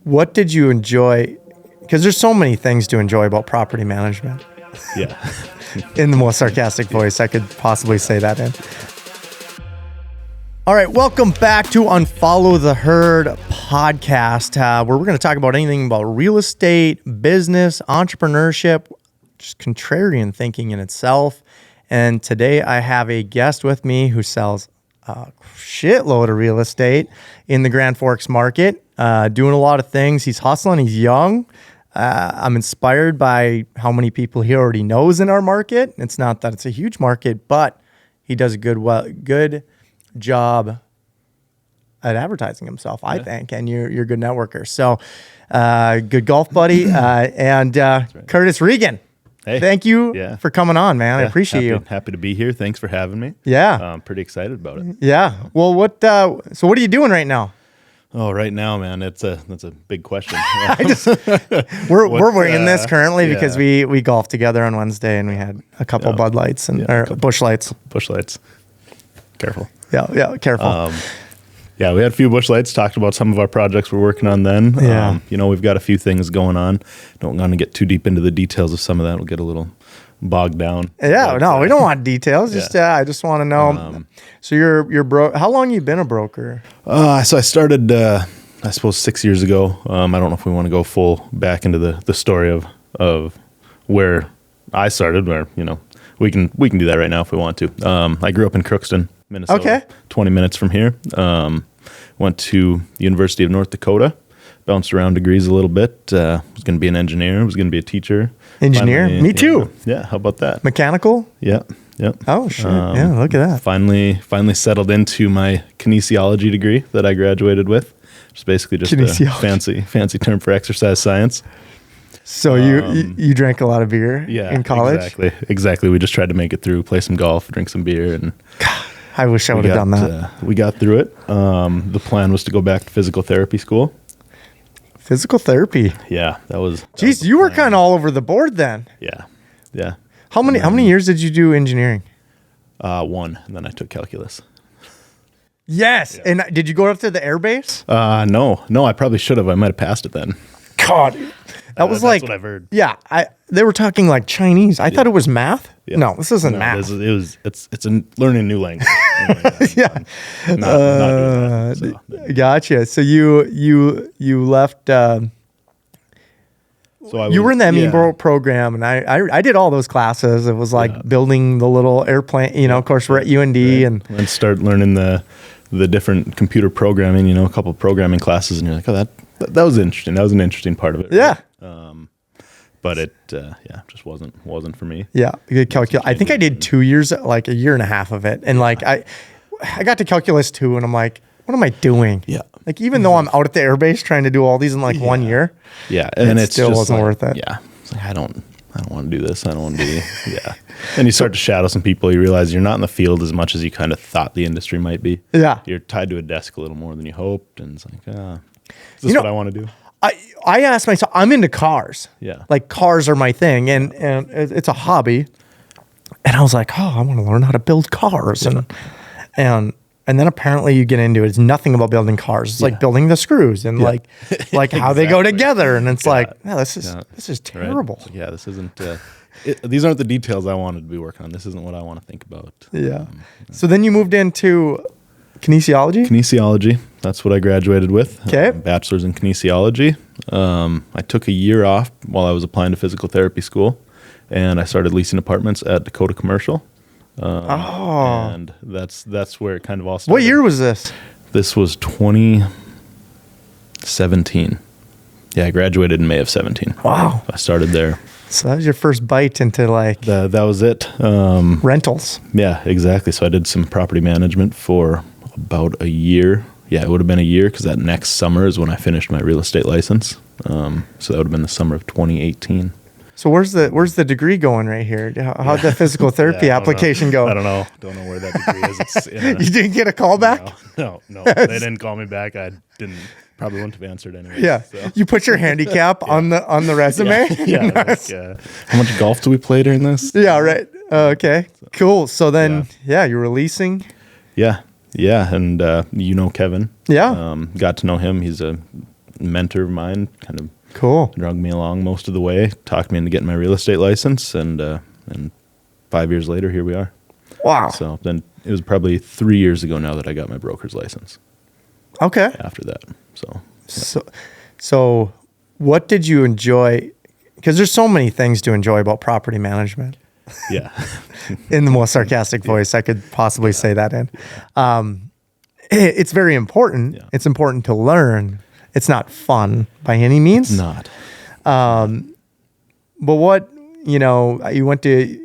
What did you enjoy? Because there's so many things to enjoy about property management. Yeah. In the most sarcastic voice I could possibly say that in. All right, welcome back to Unfollow the Herd podcast, where we're going to talk about anything about real estate, business, entrepreneurship, just contrarian thinking in itself. And today I have a guest with me who sells a shitload of real estate in the Grand Forks market, doing a lot of things. He's hustling. He's young. I'm inspired by how many people he already knows in our market. It's not that it's a huge market, but he does a good job at advertising himself, I think, and you're a good networker. So, good golf buddy, and right. Curtis Regan. Hey, thank you for coming on, man. I appreciate you. Happy to be here. Thanks for having me. Yeah, I'm pretty excited about it. Yeah. Well, what are you doing right now? Oh, right now, man, that's a big question. We're wearing this currently because we golfed together on Wednesday and we had a couple Bud Lights or Busch Lights. Busch Lights. Careful. Yeah, careful. We had a few Busch Lights, talked about some of our projects we're working on then. Yeah. We've got a few things going on. Don't want to get too deep into the details of some of that. We'll get a little bogged down. Yeah, no, we don't want details. I just want to know. So you're how long you been a broker? So I started, I suppose 6 years ago. I don't know if we want to go full back into the story of where I started, where, we can do that right now if we want to. I grew up in Crookston, Minnesota. Okay. 20 minutes from here. Went to the University of North Dakota. Bounced around degrees a little bit. Was going to be an engineer. Was going to be a teacher. Engineer? Me too. Yeah. How about that? Mechanical? Yeah. Yep. Oh, shit. Yeah, look at that. Finally settled into my kinesiology degree that I graduated with. It's basically just a fancy term for exercise science. So you drank a lot of beer in college? Exactly. We just tried to make it through, play some golf, drink some beer, and God, I wish I would have done that. We got through it. The plan was to go back to physical therapy school. Physical therapy. Yeah, that was. Jeez, you were kind of all over the board then. Yeah. How many years did you do engineering? 1, and then I took calculus. Yes, and did you go up to the air base? No, I probably should have. I might have passed it then. God, that was that's what I've heard. Yeah, they were talking like Chinese. I thought it was math. Yeah. No, this isn't math. It's learning a new language. Yeah, not doing that, so. Gotcha. So you left. So you were in the ME program, and I did all those classes. It was like building the little airplane. Of course, we're at UND, and start learning the different computer programming. A couple of programming classes, and you're like, oh, that was interesting. That was an interesting part of it. Yeah. Right? But it just wasn't for me. Yeah, calculus. I think I did 2 years, like a year and a half of it, and like I got to calculus 2, and I'm like, what am I doing? Yeah. Like, even though I'm out at the airbase trying to do all these in like 1 year. Yeah. And it still wasn't worth it. Yeah. It's like, I don't want to do this. I don't want to do yeah. And you start to shadow some people. You realize you're not in the field as much as you kind of thought the industry might be. Yeah. You're tied to a desk a little more than you hoped. And it's like, is this what I want to do? I asked myself, I'm into cars. Yeah. Like, cars are my thing, and it's a hobby. And I was like, I want to learn how to build cars. And then apparently you get into it. It's nothing about building cars. It's like building the screws and like how they go together. And it's like, no, this is terrible. Right. Yeah, this isn't. These aren't the details I wanted to be working on. This isn't what I want to think about. Yeah. So then you moved into kinesiology? Kinesiology. That's what I graduated with. Okay. Bachelor's in kinesiology. I took a year off while I was applying to physical therapy school, and I started leasing apartments at Dakota Commercial. And that's where it kind of all started. What year was this? This was 2017. Yeah, I graduated in May of 17. Wow. I started there. So that was your first bite into like... That was it. Rentals. Yeah, exactly. So I did some property management for about a year. Yeah, it would have been a year because that next summer is when I finished my real estate license. So that would have been the summer of 2018. So where's the degree going right here? How'd the physical therapy application go? I don't know. Don't know where that degree is. It's you didn't get a call back? No. They didn't call me back. I probably wouldn't have answered anyway. Yeah. So. You put your handicap on the resume? Yeah. Nice. Like, how much golf do we play during this? Yeah, right. Okay. Cool. So then, you were leasing? Yeah. And Kevin. Yeah. Got to know him. He's a mentor of mine kind of Cool. drug me along most of the way, talked me into getting my real estate license, and 5 years later, here we are. Wow. So then it was probably 3 years ago now that I got my broker's license. Okay. After that, So what did you enjoy? Because there's so many things to enjoy about property management. yeah, In the most sarcastic voice I could possibly say that in. It's very important. Yeah. It's important to learn. It's not fun by any means. not. But what, you went to,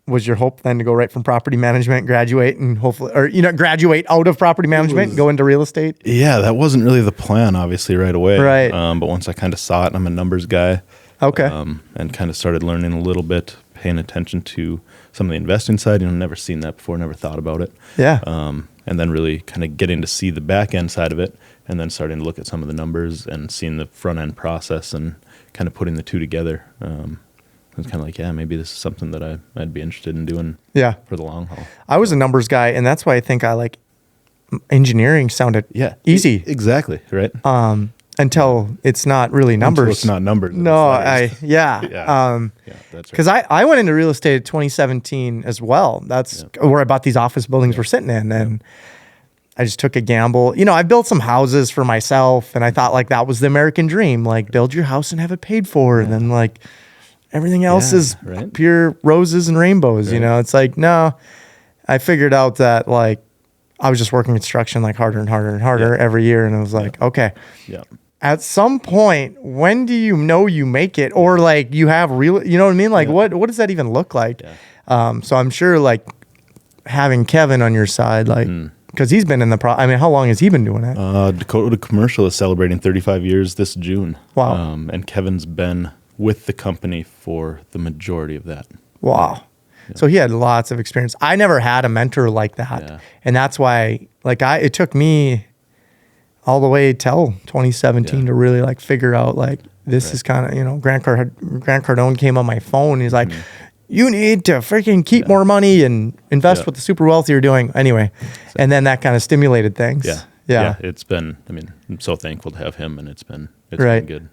was your hope then to go right from property management, graduate and hopefully, or, graduate out of property management, go into real estate? Yeah, that wasn't really the plan, obviously, right away. Right. But once I kind of saw it, I'm a numbers guy. Okay. And kind of started learning a little bit, paying attention to some of the investing side. Never seen that before, never thought about it. Yeah. And then really kind of getting to see the back end side of it, and then starting to look at some of the numbers and seeing the front end process and kind of putting the two together. It was kind of like, yeah, maybe this is something that I'd be interested in doing for the long haul. I was a numbers guy, and that's why I think I like engineering sounded easy. Exactly, right? Until it's not really numbers. Until it's not numbers. No, that's right. Because I went into real estate in 2017 as well. That's where I bought these office buildings we're sitting in, and I just took a gamble. I built some houses for myself, and I thought like that was the American dream, like build your house and have it paid for, and then like everything else is pure roses and rainbows. It's like, no, I figured out that like I was just working construction like harder and harder and harder every year, and it was like, okay. At some point, when do you know you make it, or like you have real, you know what I mean? Like what does that even look like? So I'm sure like having Kevin on your side, like, because he's been in the how long has he been doing it? Dakota Commercial is celebrating 35 years this June. Wow. And Kevin's been with the company for the majority of that. Wow. So he had lots of experience. I never had a mentor like that. And that's why like it took me all the way till 2017 to really like figure out like this is kind of, Grant Cardone came on my phone. He's like, you need to freaking keep more money and invest with the super wealthy you're doing. Anyway, and then that kind of stimulated things. Yeah. It's been, I'm so thankful to have him, and it's been good.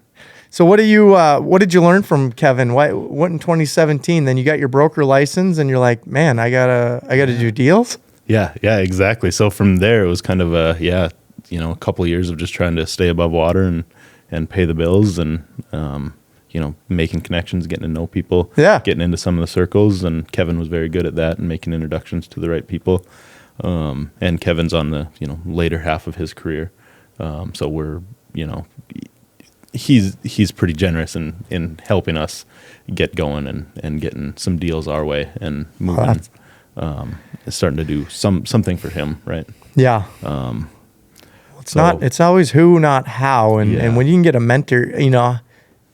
So what did you learn from Kevin? What in 2017? Then you got your broker license, and you're like, man, I gotta do deals. Yeah, exactly. So from there, it was kind of a couple of years of just trying to stay above water and pay the bills, and making connections, getting to know people, getting into some of the circles. And Kevin was very good at that and making introductions to the right people. And Kevin's on the later half of his career, so we're he's pretty generous in helping us get going and getting some deals our way and moving. Starting to do something for him, right? Yeah. It's always who, not how. And when you can get a mentor,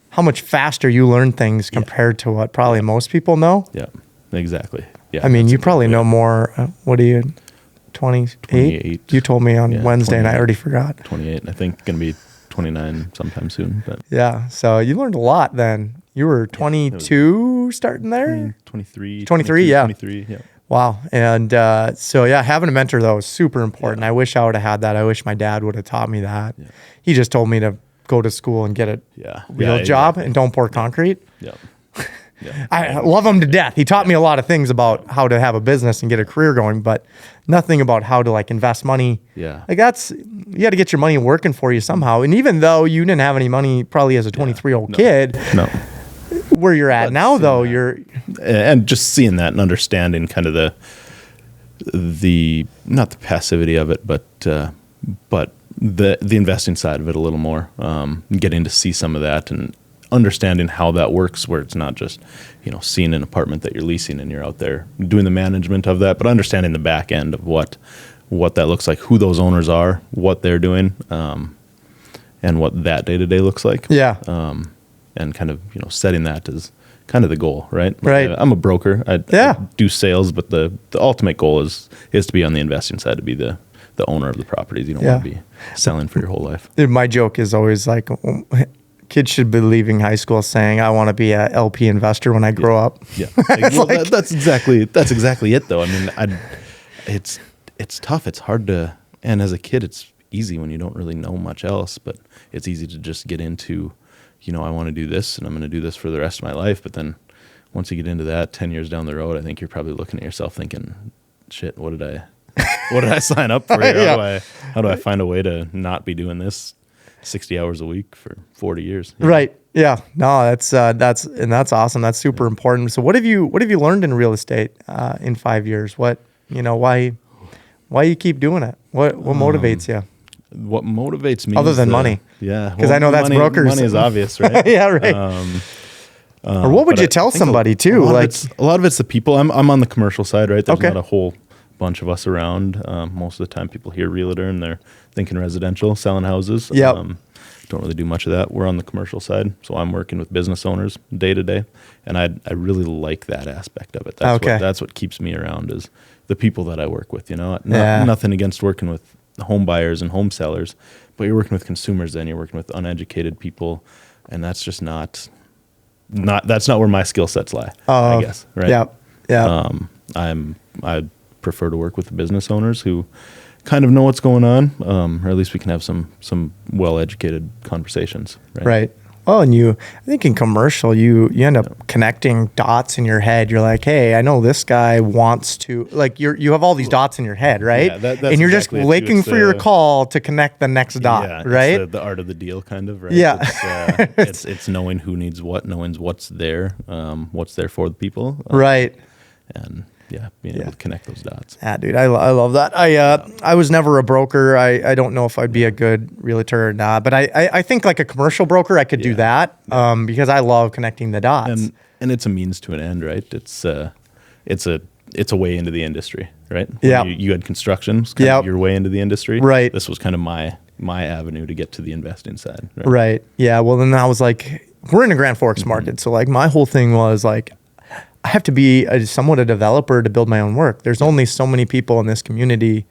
how much faster you learn things compared to what probably most people know. Yeah, exactly. Yeah. I mean, you probably know more. What are you, 28? You told me on Wednesday, and I already forgot. 28. I think going to be 29 sometime soon. But yeah, so you learned a lot then. You were 22 starting there? 23. 23, yeah. 23, yeah. Wow. And having a mentor, though, is super important. I wish I would have had that. I wish my dad would have taught me that. Yeah. He just told me to go to school and get a real job and don't pour concrete. Yeah. I love him to death. He taught me a lot of things about how to have a business and get a career going, but nothing about how to like invest money. Yeah. Like you got to get your money working for you somehow. And even though you didn't have any money probably as a 23-year-old kid. No. Where you're at now, though, and just seeing that and understanding kind of the not the passivity of it, but the investing side of it a little more, getting to see some of that and understanding how that works, where it's not just seeing an apartment that you're leasing and you're out there doing the management of that, but understanding the back end of what that looks like, who those owners are, what they're doing, and what that day-to-day looks like. Yeah. And kind of setting that as kind of the goal, right? Right. I'm a broker. I do sales, but the ultimate goal is to be on the investing side, to be the owner of the properties. You don't want to be selling for your whole life. My joke is always like, kids should be leaving high school saying, "I want to be a LP investor when I grow up." Yeah. Well, that's exactly it, though. I mean, it's tough. It's hard to, and as a kid, it's easy when you don't really know much else, but it's easy to just get into, I want to do this and I'm going to do this for the rest of my life. But then once you get into that 10 years down the road, I think you're probably looking at yourself thinking, shit, what did I sign up for here? How do I find a way to not be doing this 60 hours a week for 40 years? Right. Yeah. No, that's awesome. That's super important. So what have you learned in real estate in 5 years? Why you keep doing it? What motivates you? What motivates me other than money? Yeah. Because I know that's brokers. Money is obvious, right? Yeah, right. Or what would you tell somebody too? A lot of it's the people. I'm on the commercial side, right? There's not a whole bunch of us around. Most of the time people hear realtor and they're thinking residential, selling houses. Yep. Don't really do much of that. We're on the commercial side. So I'm working with business owners day to day. And I really like that aspect of it. That's what keeps me around is the people that I work with, nothing against working with home buyers and home sellers, but you're working with consumers then, you're working with uneducated people. And that's just that's not where my skill sets lie, I guess. Right. Yeah. Yeah. I prefer to work with the business owners who kind of know what's going on, or at least we can have some well-educated conversations. Right. Oh, and I think in commercial, you end up connecting dots in your head. You're like, hey, I know this guy wants to, like, you have all these dots in your head, right? Yeah, that's and you're exactly just waiting for your call to connect the next dot, right? It's the art of the deal, kind of, right? Yeah. It's knowing who needs what, knowing what's there for the people, right? And being able to connect those dots. Yeah, dude, I love that. I was never a broker. I don't know if I'd be a good realtor or not, but I think like a commercial broker, I could do that because I love connecting the dots. And it's a means to an end, right? It's a way into the industry, right? Yeah. You had construction, kind of your way into the industry. Right. This was kind of my avenue to get to the investing side. Right. Yeah. Well, then I was like, we're in a Grand Forks market. So like my whole thing was like, I have to be somewhat a developer to build my own work. There's only so many people in this community.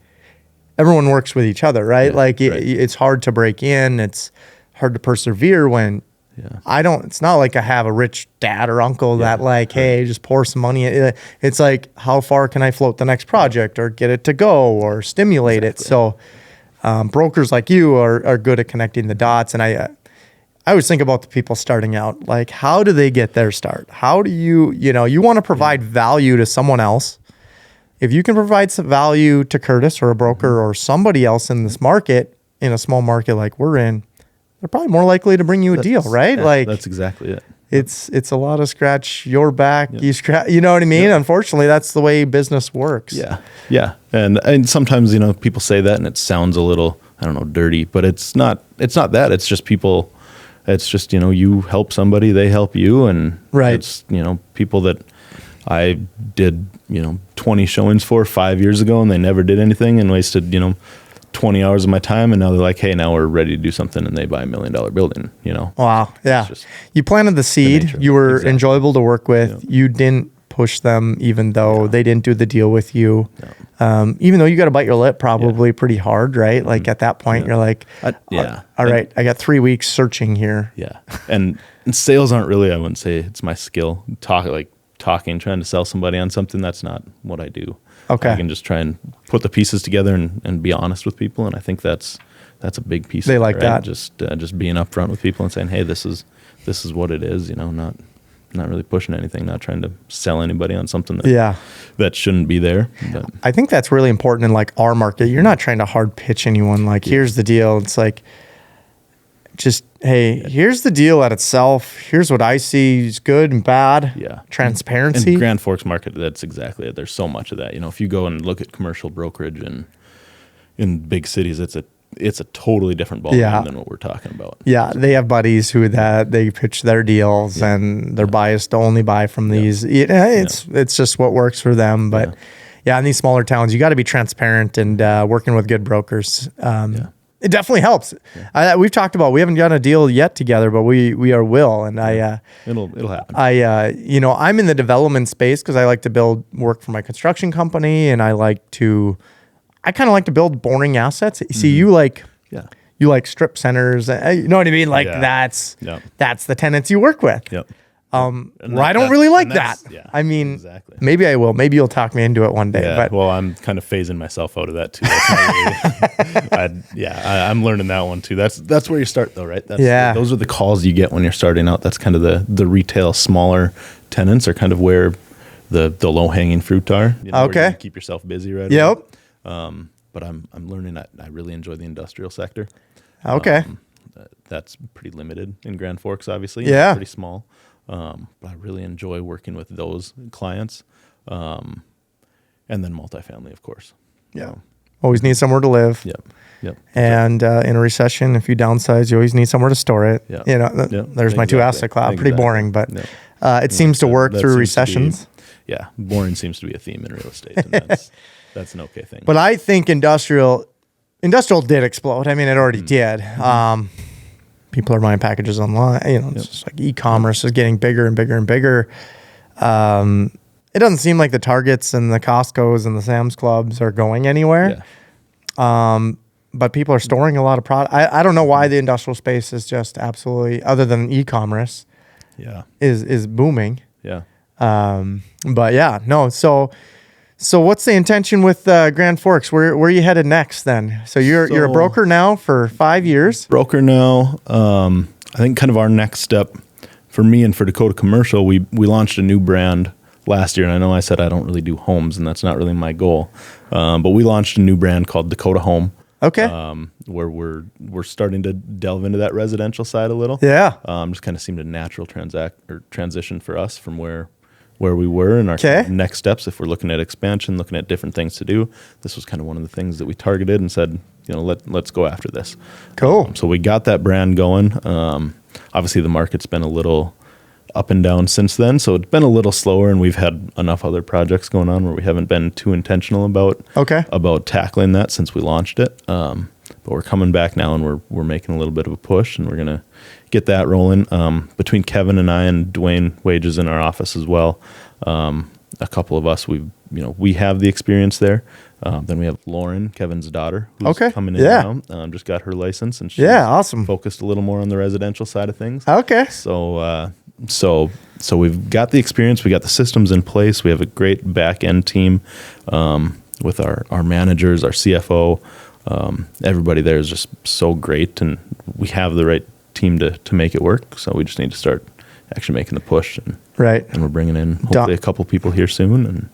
Everyone works with each other, right? It's hard to break in. It's hard to persevere when it's not like I have a rich dad or uncle that hey, just pour some money. It's like, how far can I float the next project or get it to go or stimulate it? So brokers like you are good at connecting the dots. And I always think about the people starting out, like, how do they get their start? How do you want to provide value to someone else. If you can provide some value to Curtis or a broker or somebody else in this market, in a small market like we're in, they're probably more likely to bring you a deal, right? Yeah, that's exactly it. It's a lot of scratch your back, you scratch, you know what I mean? Unfortunately, that's the way business works. Yeah. Yeah. And sometimes, people say that and it sounds a little, I don't know, dirty, but it's not that. It's just people. It's just, you help somebody, they help you. And it's, people that I did, 20 showings for 5 years ago and they never did anything and wasted, 20 hours of my time. And now they're like, hey, now we're ready to do something. And they buy $1 million building, Wow. Yeah. You planted the seed. You were enjoyable to work with. You didn't push them even though they didn't do the deal with you. Even though you got to bite your lip probably pretty hard, right? Like at that point you're like, all right, I got 3 weeks searching here. Yeah. And sales aren't really, I wouldn't say it's my skill. Talking, trying to sell somebody on something, that's not what I do. Okay. I can just try and put the pieces together and be honest with people. And I think that's a big piece. They of like it, right? that. Just being upfront with people and saying, hey, this is what it is, not really pushing anything, not trying to sell anybody on something that shouldn't be there. But I think that's really important in like our market. You're not trying to hard pitch anyone like, here's the deal. It's like, just, hey, here's the deal at itself. Here's what I see is good and bad. Yeah. Transparency. In Grand Forks market, that's exactly it. There's so much of that. If you go and look at commercial brokerage in big cities, it's a totally different ballgame than what we're talking about. Yeah, they have buddies who they pitch their deals and they're biased to only buy from these. It's just what works for them. But in these smaller towns, you got to be transparent and working with good brokers. It definitely helps. We've talked about, we haven't done a deal yet together, but we will. And it'll happen. I'm in the development space because I like to build work for my construction company, and I kind of like to build boring assets. See, you like strip centers. You know what I mean? Like that's the tenants you work with. Yep. Where I don't really like that. Yeah, I mean, exactly. maybe I will. Maybe you'll talk me into it one day. Yeah, But well, I'm kind of phasing myself out of that too. That's not really, I'm learning that one too. That's where you start though, right? Those are the calls you get when you're starting out. That's kind of the retail smaller tenants are kind of where the low hanging fruit are. You know, where you can keep yourself busy, right? Yep. But I'm learning that I really enjoy the industrial sector. Okay. That's pretty limited in Grand Forks, obviously. Yeah. It's pretty small. But I really enjoy working with those clients. And then multifamily, of course. Yeah. Always need somewhere to live. Yep. And in a recession, if you downsize, you always need somewhere to store it. Yep. You know, there's my two asset class. Pretty boring, but it seems to work through recessions. Boring seems to be a theme in real estate. And that's an okay thing. But I think industrial did explode. I mean, it already did. People are buying packages online. You know, it's just like e-commerce is getting bigger and bigger and bigger. It doesn't seem like the Targets and the Costco's and the Sam's Clubs are going anywhere. Yeah. But people are storing a lot of product. I don't know why the industrial space is just absolutely, other than e-commerce, is booming. Yeah. But yeah, no. So what's the intention with Grand Forks? Where are you headed next then? So you're a broker now for 5 years? Broker now. I think kind of our next step for me and for Dakota Commercial, we launched a new brand last year. And I know I said I don't really do homes, and that's not really my goal. But we launched a new brand called Dakota Home. Okay. Where we're starting to delve into that residential side a little. Yeah. Just kind of seemed a natural transition for us from where we were and our next steps. If we're looking at expansion, looking at different things to do, this was kind of one of the things that we targeted and said, you know, let's go after this. Cool. So we got that brand going. Obviously the market's been a little up and down since then, so it's been a little slower, and we've had enough other projects going on where we haven't been too intentional about tackling that since we launched it. But we're coming back now, and we're making a little bit of a push, and we're gonna get that rolling. Between Kevin and I and Dwayne Wages in our office as well, a couple of us, we have the experience there. Then we have Lauren, Kevin's daughter, who's coming in now. Just got her license, and she's awesome. Focused a little more on the residential side of things. Okay. So we've got the experience, we got the systems in place, we have a great back end team with our managers, our CFO. Everybody there is just so great, and we have the right team to make it work. So we just need to start actually making the push, and we're bringing in hopefully a couple people here soon. And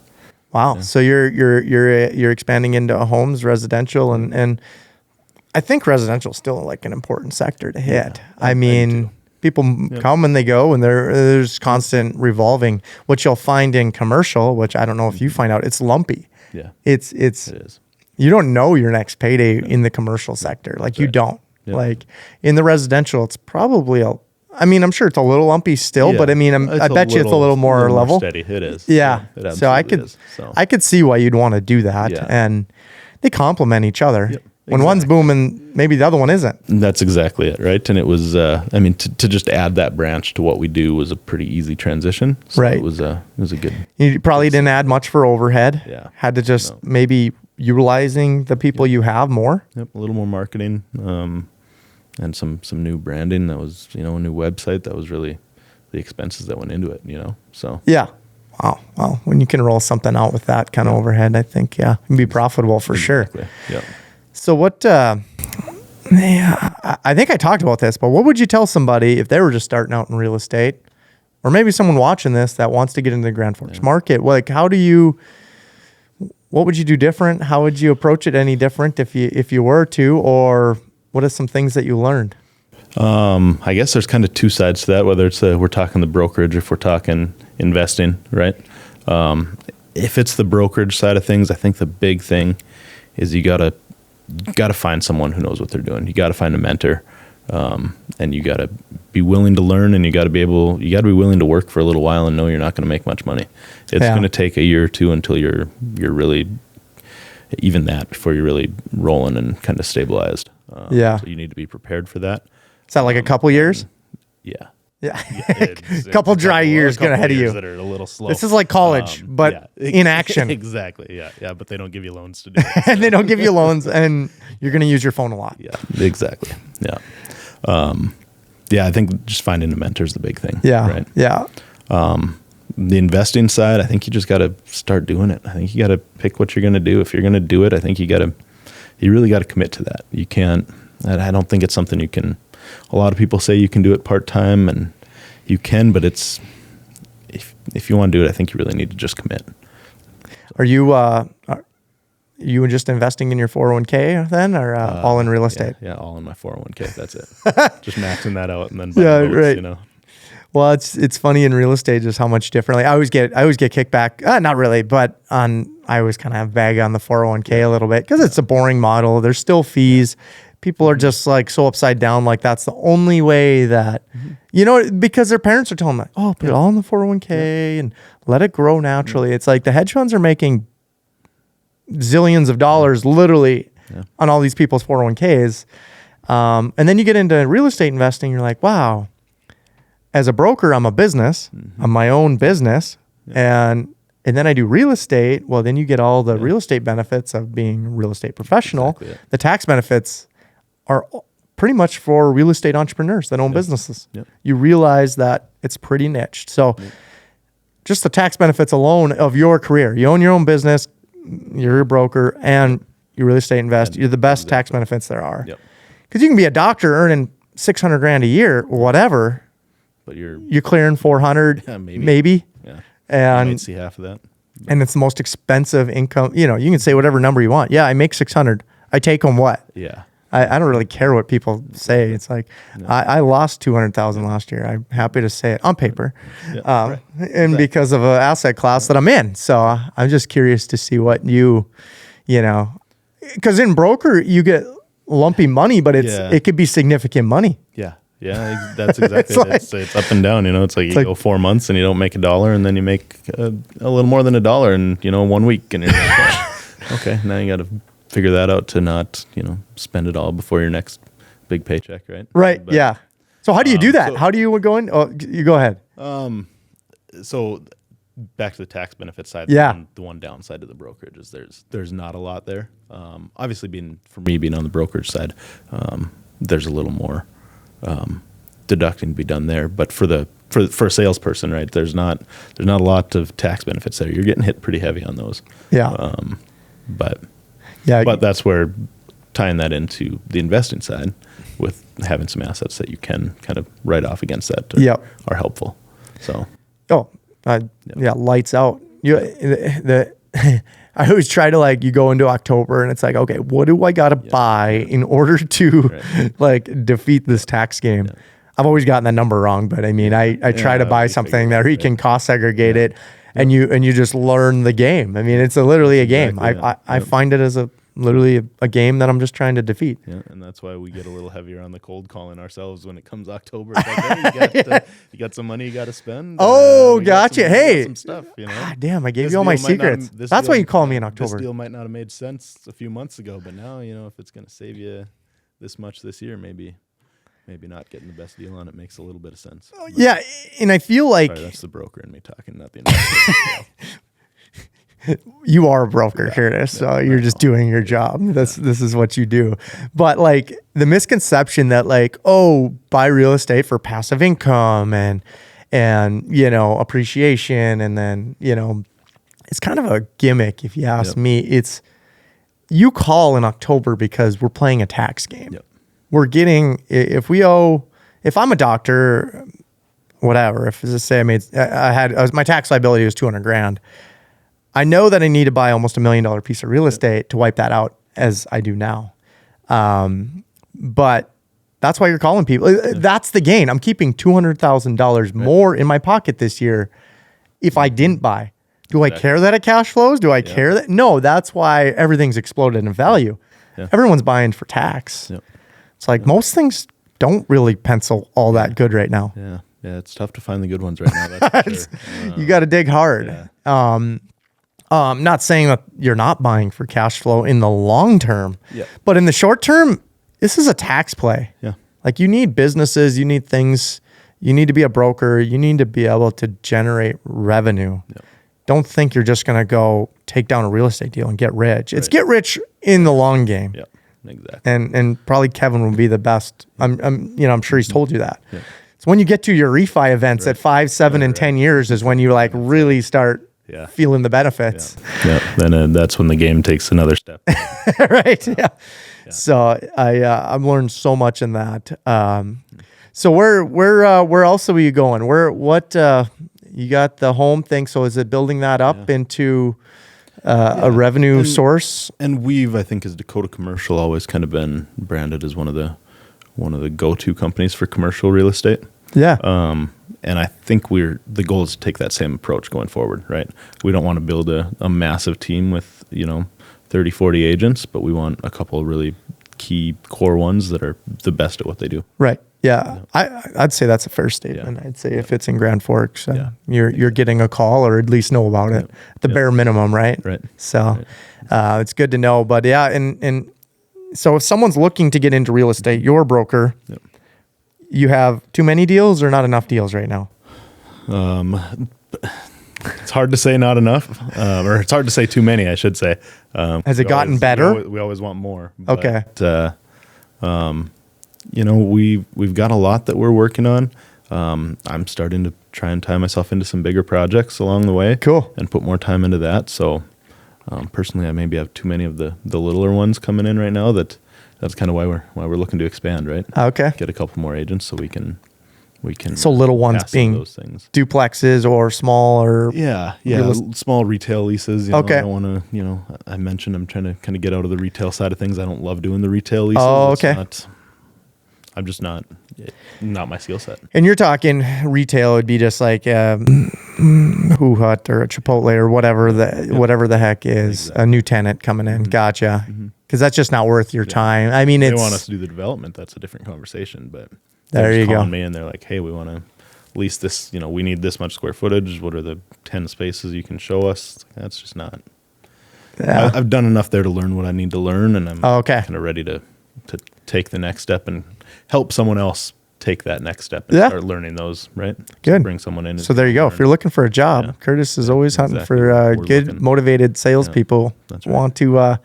wow, so you're expanding into homes, residential, and I think residential is still like an important sector to hit. I mean, people come and they go, and there's constant revolving. What you'll find in commercial, which I don't know if you find out, it's lumpy. Yeah, it is. You don't know your next payday in the commercial sector. Like you don't. Yep. Like in the residential, it's probably I'm sure it's a little lumpy still, but I mean, I bet you it's a little more level. Steady. It is. Yeah. It So I could see why you'd want to do that, and they complement each other. Yep. When one's booming, maybe the other one isn't. That's exactly it, right? And it was, to just add that branch to what we do was a pretty easy transition. So right. It was a good. You probably didn't add much for overhead. Yeah. Had to just maybe utilizing the people you have more. Yep. A little more marketing, and some new branding. That was, a new website. That was really the expenses that went into it. So yeah. Wow. Well, when you can roll something out with that kind of overhead, I think it can be profitable for sure. Yeah. So what, I think I talked about this, but what would you tell somebody if they were just starting out in real estate, or maybe someone watching this that wants to get into the Grand Forks market? Like, what would you do different? How would you approach it any different if you were to, or what are some things that you learned? I guess there's kind of two sides to that, whether it's we're talking the brokerage, if we're talking investing, right? If it's the brokerage side of things, I think the big thing is you got to find someone who knows what they're doing. You got to find a mentor, and you got to be willing to learn, and you got to be willing to work for a little while and know you're not going to make much money. It's going to take a year or two until you're really, even that, before you're really rolling and kind of stabilized. So you need to be prepared for that. Is that like a couple years? Yeah. Couple dry years going ahead of you. That are a little slow. This is like college, but in action. Exactly. Yeah. But they don't give you loans to do it. And they don't give you loans, and you're going to use your phone a lot. Yeah, exactly. Yeah. I think just finding a mentor is the big thing. Yeah. Right. Yeah. The investing side, I think you just got to start doing it. I think you got to pick what you're going to do. If you're going to do it, I think you really got to commit to that. You can't, I don't think it's something you can, a lot of people say you can do it part-time, and you can, but it's, if you want to do it, I think you really need to just commit. Are you just investing in your 401k then, or all in real estate? Yeah, all in my 401k. That's it. Just maxing that out and then buying boats, right. you know. Well, it's funny in real estate just how much differently. I always get kickback. Not really, but I always kind of have bag on the 401k a little bit because it's a boring model. There's still fees. People are just like so upside down. Like that's the only way that, because their parents are telling them, oh, put it all in the 401k and let it grow naturally. It's like the hedge funds are making zillions of dollars literally on all these people's 401ks. And then you get into real estate investing. You're like, wow, as a broker, I'm a business. I'm my own business. And then I do real estate. Well, then you get all the real estate benefits of being a real estate professional. Exactly. The tax benefits are pretty much for real estate entrepreneurs that own businesses. You realize that it's pretty niched. So just the tax benefits alone of your career, you own your own business, you're a broker, and you real estate invest, you're the best tax benefits there are. Because you can be a doctor earning $600,000 a year, whatever, but you're clearing 400, maybe. Yeah. And you might see half of that. And it's the most expensive income. You can say whatever number you want. Yeah, I make 600. I take home what? Yeah. I don't really care what people say. It's like I lost 200,000 last year. I'm happy to say it on paper, and because of an asset class that I'm in. So I'm just curious to see what because in broker you get lumpy money, but it could be significant money. Yeah, that's exactly it. It's up and down. It's like you go 4 months and you don't make $1, and then you make a little more than $1 in 1 week, and you're like, okay, now you got to figure that out to not spend it all before your next big paycheck, right? Right. But, yeah. So how do you do that? How do you go in? Oh, you go ahead. So back to the tax benefit side. Yeah. The one downside to the brokerage is there's not a lot there. Obviously, being on the brokerage side, there's a little more deducting to be done there. But for a salesperson, right, there's not a lot of tax benefits there. You're getting hit pretty heavy on those. Yeah. But that's where tying that into the investing side with having some assets that you can kind of write off against that are helpful. So. Lights out. I always try to you go into October and it's like, okay, what do I got to buy in order to defeat this tax game? I've always gotten that number wrong, but I mean, I try to buy something that he can cost segregate it. And you just learn the game. I mean, it's literally a game. I find it as literally a game that I'm just trying to defeat. Yeah, and that's why we get a little heavier on the cold calling ourselves when it comes October. It's like, hey, you got some money you got to spend. Oh, gotcha. Hey, some stuff. God damn, I gave you all my secrets. That's why you call me in October. This deal might not have made sense a few months ago, but now if it's going to save you this much this year, maybe not getting the best deal on it makes a little bit of sense. Yeah, and I feel like that's the broker in me talking, not the investor. You are a broker, Curtis, so you're just doing your job. This is what you do. But the misconception that buy real estate for passive income and appreciation, and then it's kind of a gimmick if you ask me. It's you call in October because we're playing a tax game. We're getting, if I'm a doctor, whatever, if let's say my tax liability was $200,000, I know that I need to buy almost $1 million piece of real estate to wipe that out as I do now. But that's why you're calling people. That's the gain. I'm keeping $200,000 more in my pocket this year if I didn't buy. Do I care that it cash flows? Do I care that? No, that's why everything's exploded in value. Everyone's buying for tax. It's like most things don't really pencil all that good right now. Yeah, it's tough to find the good ones right now. That's for sure. You got to dig hard. Not saying that you're not buying for cash flow in the long term, but in the short term, this is a tax play. You need businesses, you need things, you need to be a broker, you need to be able to generate revenue. Don't think you're just going to go take down a real estate deal and get rich. It's get rich in the long game. Exactly. And probably Kevin will be the best. I'm sure he's told you that. It's when you get to your refi events at 5, 7, and 10 years is when you like really start feeling the benefits. Yeah. Then that's when the game takes another step. Right. Yeah. So I've learned so much in that. So where else are you going? You got the home thing. So is it building that up into a revenue source? And I think as Dakota Commercial, always kind of been branded as one of the go-to companies for commercial real estate. Yeah. And I think the goal is to take that same approach going forward, right? We don't want to build a massive team with, 30, 40 agents, but we want a couple of really key core ones that are the best at what they do. Right. Yeah. I'd say that's a fair statement. I'd say if it's in Grand Forks, you're getting a call or at least know about it. The bare minimum, right? Right. So it's good to know. But and so if someone's looking to get into real estate, your broker, you have too many deals or not enough deals right now? It's hard to say not enough, or it's hard to say too many, I should say. Has it gotten better? We always want more. Okay. But, we've got a lot that we're working on. I'm starting to try and tie myself into some bigger projects along the way. Cool. And put more time into that. So personally, I maybe have too many of the littler ones coming in right now. That's kind of why we're looking to expand, right? Okay. Get a couple more agents so we can. So little ones being those things. Duplexes or small or small retail leases. Okay. I don't want to. I mentioned I'm trying to kind of get out of the retail side of things. I don't love doing the retail leases. Oh, okay. I'm just not my skill set. And you're talking retail would be just like Hut or a Chipotle or whatever the heck is a new tenant coming in. Gotcha. Because that's just not worth your time. I mean, they want us to do the development. That's a different conversation. But there you go. Calling me and they're like, hey, we want to lease this. We need this much square footage. What are the 10 spaces you can show us? That's just not. Yeah. I've done enough there to learn what I need to learn, and I'm kind of ready to take the next step and help someone else take that next step and start learning those, right? Good. So bring someone in. So there you go. If you're looking for a job, Curtis is always hunting for good, motivated salespeople who want to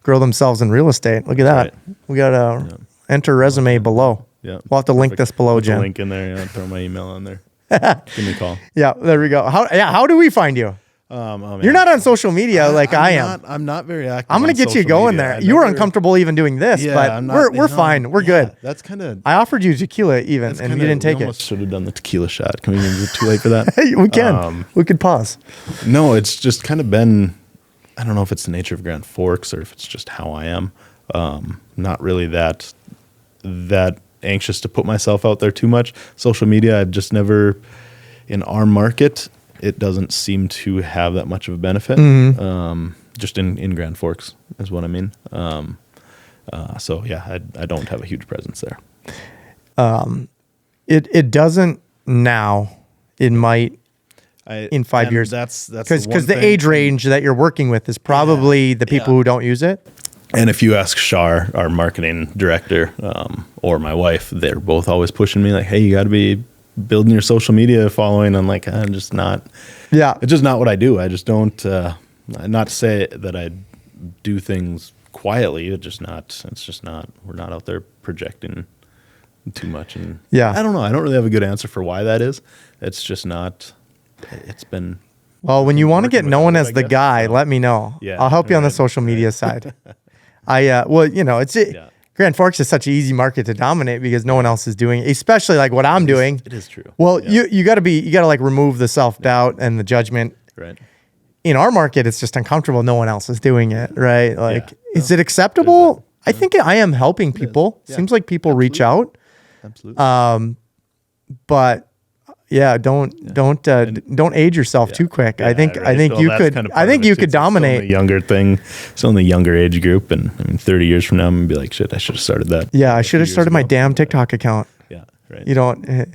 grow themselves in real estate. Look at that. Right. We got a enter resume below. Yeah. We'll have to link this below, Jim. Link in there. Throw my email on there. Give me a call. Yeah, there we go. How do we find you? You're not on social media like I am. I'm not very active. I'm going to get you going there. You were uncomfortable even doing this, but we're fine. We're good. That's kind of. I offered you tequila even, and you didn't take it. Almost should have done the tequila shot. Can we? Is it too late for that? We can. We could pause. No, it's just kind of been. I don't know if it's the nature of Grand Forks or if it's just how I am. Not really that anxious to put myself out there too much. Social media, I've just never, in our market, it doesn't seem to have that much of a benefit. Just in Grand Forks is what I mean. So yeah, I don't have a huge presence there. It doesn't now. It might in 5 years. That's because the age range that you're working with is probably the people who don't use it. And if you ask Shar, our marketing director, or my wife, they're both always pushing me like, hey, you got to be building your social media following. I'm like, I'm just not. Yeah. It's just not what I do. I just don't, not to say that I do things quietly. It's just not, we're not out there projecting too much. And I don't know. I don't really have a good answer for why that is. It's just not, it's been. Well, when you want to get known as the guy, let me know. Yeah, I'll help you on the social media side. Grand Forks is such an easy market to dominate because no one else is doing it, especially like what I'm doing. It is true. Well, you got to like remove the self-doubt and the judgment. Right. In our market, it's just uncomfortable. No one else is doing it. Right. Like, is it acceptable? I think I am helping people. Seems like people reach out. Absolutely. But yeah, don't age yourself too quick. I think you could dominate. It's the younger thing. It's only the younger age group, and I mean, 30 years from now, I'm gonna be like, shit, I should have started that. Yeah, I should have started my damn TikTok account. Yeah, right. You don't. Right.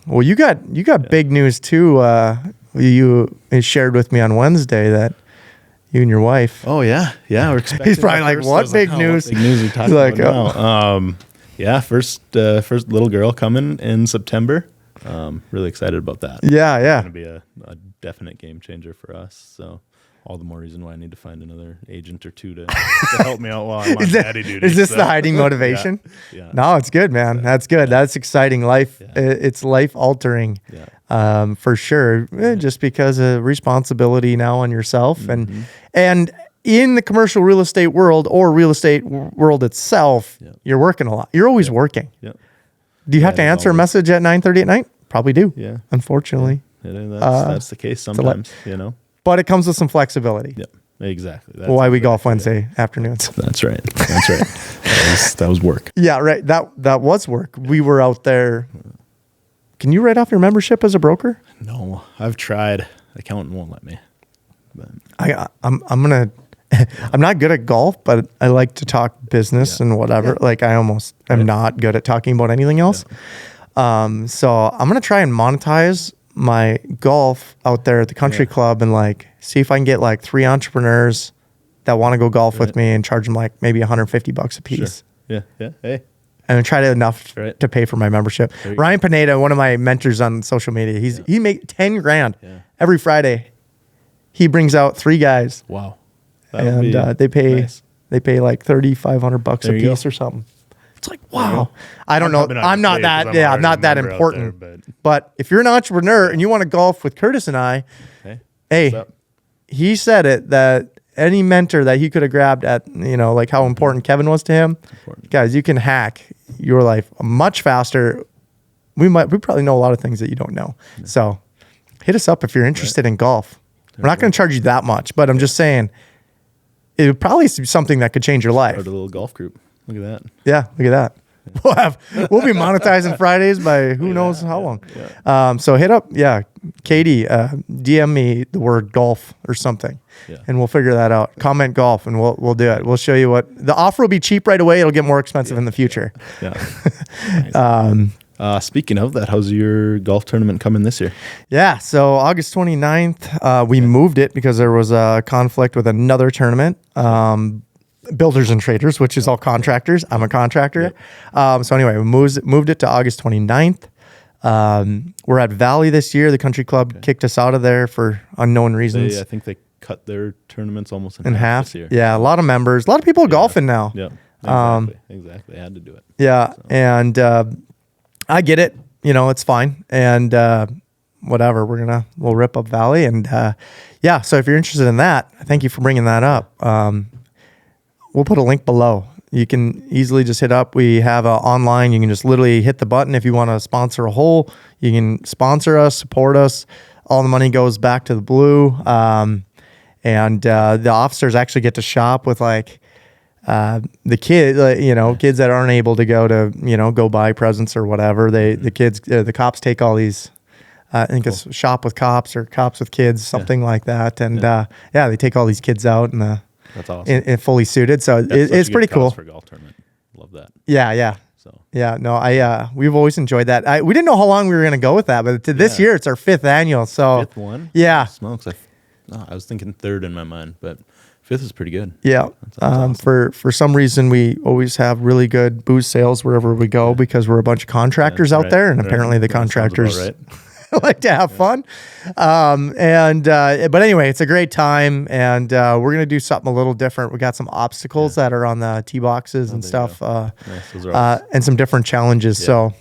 Well, you got big news too. You shared with me on Wednesday that you and your wife. Oh yeah, we're expecting. He's probably like, what big news? What big news are you talking about now? First little girl coming in September. Really excited about that. Yeah. It's going to be a definite game changer for us. So all the more reason why I need to find another agent or two to help me out while I'm on daddy duty. Is this the hiding motivation? Yeah. No, it's good, man. That's good. That's exciting. Life, it's life altering, for sure. Just because of responsibility now on yourself and in the commercial real estate world or real estate world itself, you're working a lot. You're always working. Yep. Do you have to answer a message at 9:30 at night? Probably do. Yeah. Unfortunately. That's the case sometimes, you know. But it comes with some flexibility. Yep. Exactly. That's why we golf Wednesday afternoons. That's right. That's right. That was work. Yeah, right. That was work. We were out there. Can you write off your membership as a broker? No, I've tried. Accountant won't let me. But I'm not good at golf, but I like to talk business and whatever. Like I almost am not good at talking about anything else. So I'm gonna try and monetize my golf out there at the country club and like see if I can get like 3 entrepreneurs that want to go golf with me and charge them like maybe $150 a piece. Sure. Yeah. Hey. And try to enough to pay for my membership. Ryan Pineda, one of my mentors on social media, he make 10 grand every Friday. He brings out 3 guys. Wow. And they pay like $3,500 a piece or something. It's like, wow. I don't know. I'm not that important. There, but if you're an entrepreneur and you want to golf with Curtis and I, hey, he said it that any mentor that he could have grabbed at, like how important Kevin was to him, guys, you can hack your life much faster. We probably know a lot of things that you don't know. So hit us up if you're interested in golf. We're not going to charge you that much, but I'm just saying it would probably be something that could change your life. Start a little golf group. Look at that. Yeah, look at that. We'll be monetizing Fridays by who knows how long. So hit up, Katie, DM me the word golf or something, and we'll figure that out. Comment golf, and we'll do it. We'll show you what the offer will be cheap right away. It'll get more expensive in the future. Nice. Speaking of that, how's your golf tournament coming this year? Yeah, so August 29th, we moved it because there was a conflict with another tournament. Builders and Traders, which is all contractors. I'm a contractor. So anyway, we moved it to August 29th. We're at Valley this year. The country club kicked us out of there for unknown reasons. I think they cut their tournaments almost in half this year. Yeah, a lot of members, a lot of people golfing now. Yeah, exactly. They had to do it. Yeah, so. And I get it. It's fine. And whatever, we'll rip up Valley. And so if you're interested in that, thank you for bringing that up. We'll put a link below. You can easily just hit up. We have online. You can just literally hit the button if you want to sponsor a hole. You can sponsor us, support us. All the money goes back to the Blue. And the officers actually get to shop with like the kids, kids that aren't able to go to, go buy presents or whatever. The cops take all these, I think it's shop with cops or cops with kids, something like that. And they take all these kids out and that's awesome. And fully suited. So it's pretty cool. For golf tournament. Love that. Yeah. So we've always enjoyed that. We didn't know how long we were going to go with that, but this year it's our 5th annual. So 5th one? Yeah. Smokes. I was thinking 3rd in my mind, but 5th is pretty good. Yeah. Awesome. For some reason, we always have really good booze sales wherever we go because we're a bunch of contractors out there, and apparently the contractors like to have fun. But anyway, it's a great time, and we're gonna do something a little different. We got some obstacles that are on the tee boxes and stuff, nice. Those are awesome. And some different challenges. So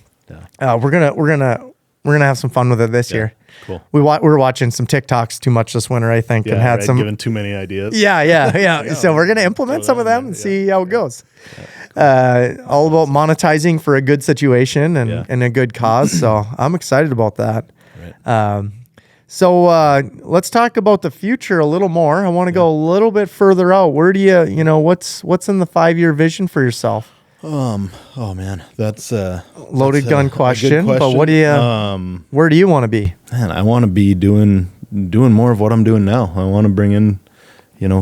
we're gonna have some fun with it this year. Cool. We were watching some TikToks too much this winter, I think, and had some given too many ideas. Yeah. So we're gonna implement some of them and see how it goes. All about monetizing for a good situation and a good cause. So I'm excited about that. Right. So let's talk about the future a little more. I want to go a little bit further out. Where do what's in the 5-year vision for yourself? Oh man, that's a loaded gun question. But what do you? Where do you want to be? Man, I want to be doing more of what I'm doing now. I want to bring in,